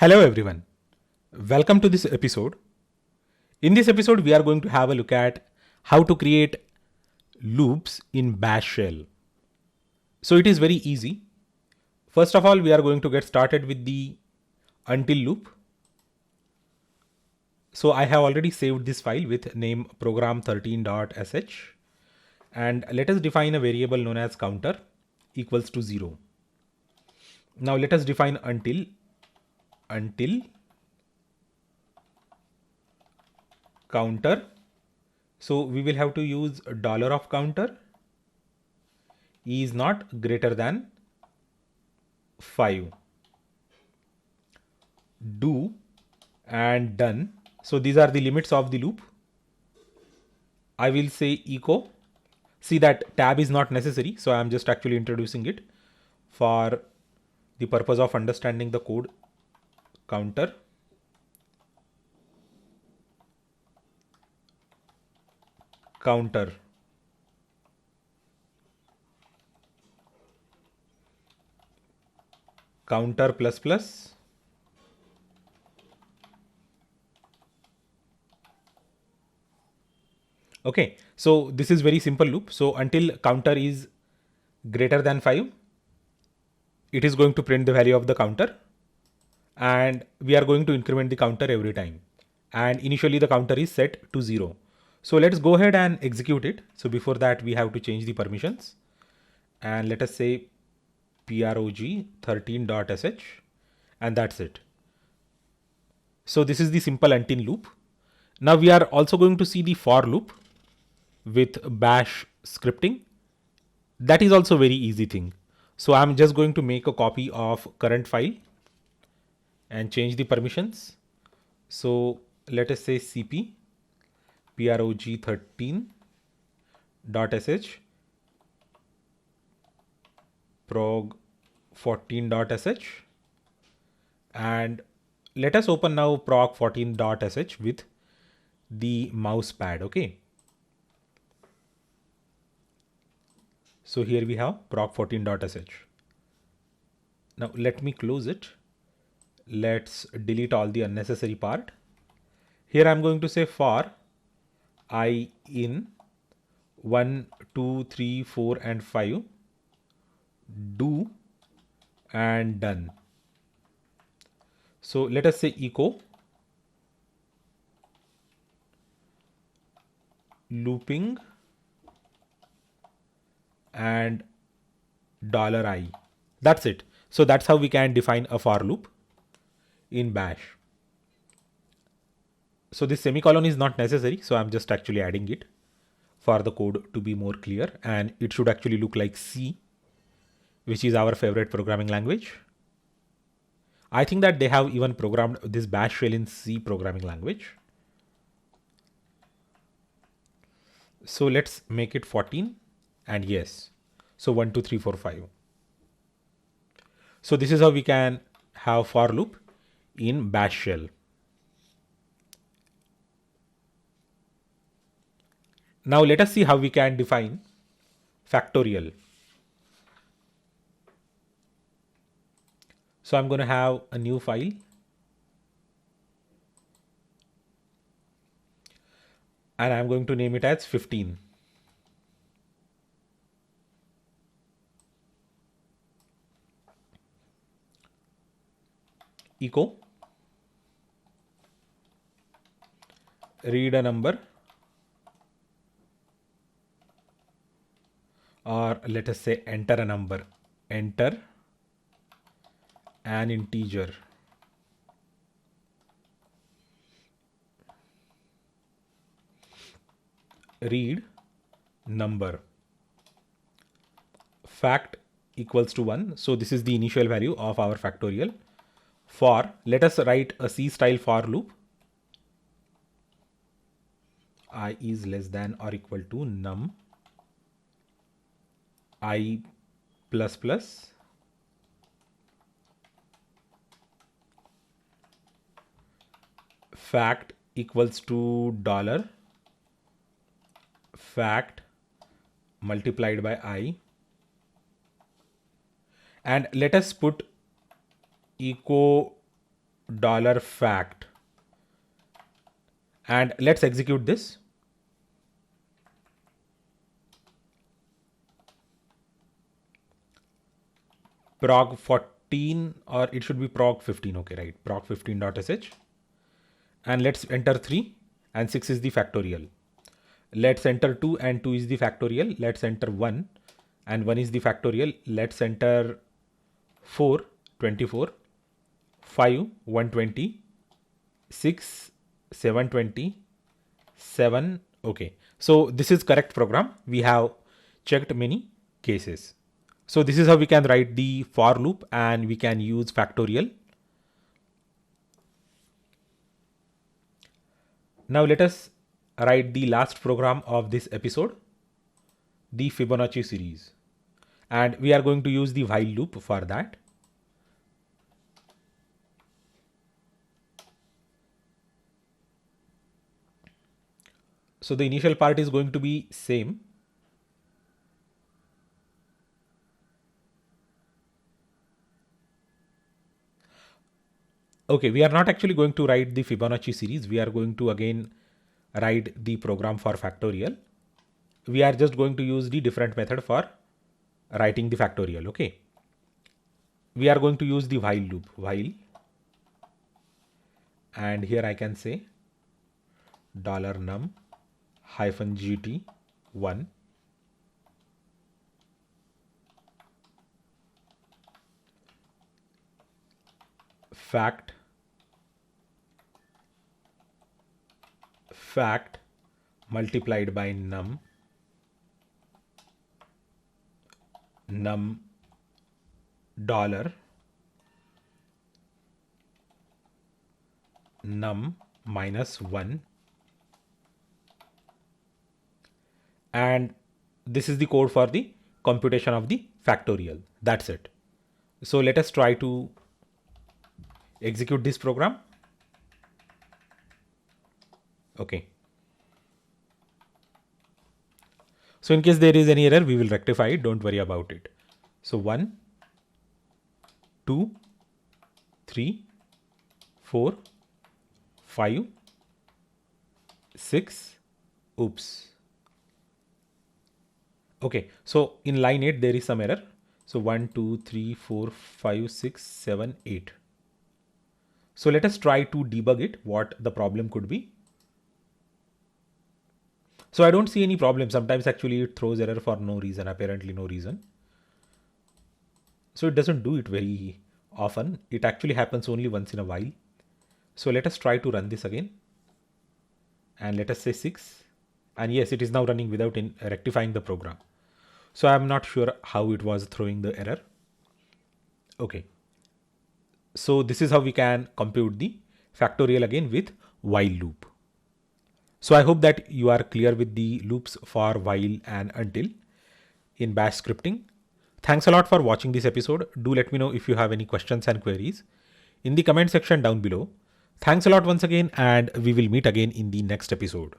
Hello everyone. Welcome to this episode. In this episode, we are going to have a look at how to create loops in Bash shell. So it is very easy. First of all, we are going to get started with the until loop. So I have already saved this file with name program13.sh, and let us define a variable known as counter equals to 0. Now let us define until counter. So we will have to use dollar of counter is not greater than 5. Do and done. So these are the limits of the loop. I will say echo. See that tab is not necessary, so I am just actually introducing it for the purpose of understanding the code. Counter counter counter plus plus. Okay, so this is very simple loop. So until counter is greater than 5, it is going to print the value of the counter, and we are going to increment the counter every time. And initially the counter is set to 0. So let's go ahead and execute it. So before that, we have to change the permissions, and let us say prog13.sh, and that's it. So this is the simple until loop. Now we are also going to see the for loop with bash scripting. That is also very easy thing. So I'm just going to make a copy of current file and change the permissions. So let us say cp prog13.sh prog14.sh, and let us open now prog14.sh with the mouse pad. Okay, so here we have prog14.sh. Now let me close it. Let's delete all the unnecessary part. Here I'm going to say for I in 1, 2, 3, 4 and 5, do and done. So let us say echo looping and $I. That's it. So that's how we can define a for loop in bash. So this semicolon is not necessary, so I'm just actually adding it for the code to be more clear, and it should actually look like C, which is our favorite programming language. I think that they have even programmed this bash shell in C programming language. So let's make it 14, and yes, so 1, 2, 3, 4, 5. So this is how we can have for loop in bash shell. Now let us see how we can define factorial. So I'm going to have a new file, and I'm going to name it as 15. Echo read a number, or let us say enter a number. Enter an integer. Read number. Fact equals to 1. So this is the initial value of our factorial. For, let us write a C style for loop. I is less than or equal to num I plus plus fact equals to dollar fact multiplied by I, and let us put echo dollar fact, and let's execute this. Prog 14, or it should be prog 15. Okay, right, prog 15.sh, and let's enter 3 and 6 is the factorial. Let's enter 2 and 2 is the factorial. Let's enter 1 and 1 is the factorial. Let's enter 4, 24, 5, 120, 6, 720, 7. Okay, so this is correct program. We have checked many cases. So this is how we can write the for loop, and we can use factorial. Now let us write the last program of this episode, the Fibonacci series, and we are going to use the while loop for that. So the initial part is going to be same. Okay, we are not actually going to write the Fibonacci series. We are going to again write the program for factorial. We are just going to use the different method for writing the factorial. Okay. We are going to use the while loop, while, and here I can say $num -gt 1 fact multiplied by num dollar num -1, and this is the code for the computation of the factorial. That's it. So let us try to execute this program. Okay. So in case there is any error, we will rectify it. Don't worry about it. So 1, 2, 3, 4, 5, 6. Oops. Okay. So in line 8, there is some error. So 1, 2, 3, 4, 5, 6, 7, 8. So let us try to debug it, what the problem could be. So I don't see any problem. Sometimes actually it throws error for no reason, apparently no reason. So it doesn't do it very often. It actually happens only once in a while. So let us try to run this again. And let us say 6. And yes, it is now running without rectifying the program. So I'm not sure how it was throwing the error. Okay. So this is how we can compute the factorial again with while loop. So I hope that you are clear with the loops for while and until in bash scripting. Thanks a lot for watching this episode. Do let me know if you have any questions and queries in the comment section down below. Thanks a lot once again, and we will meet again in the next episode.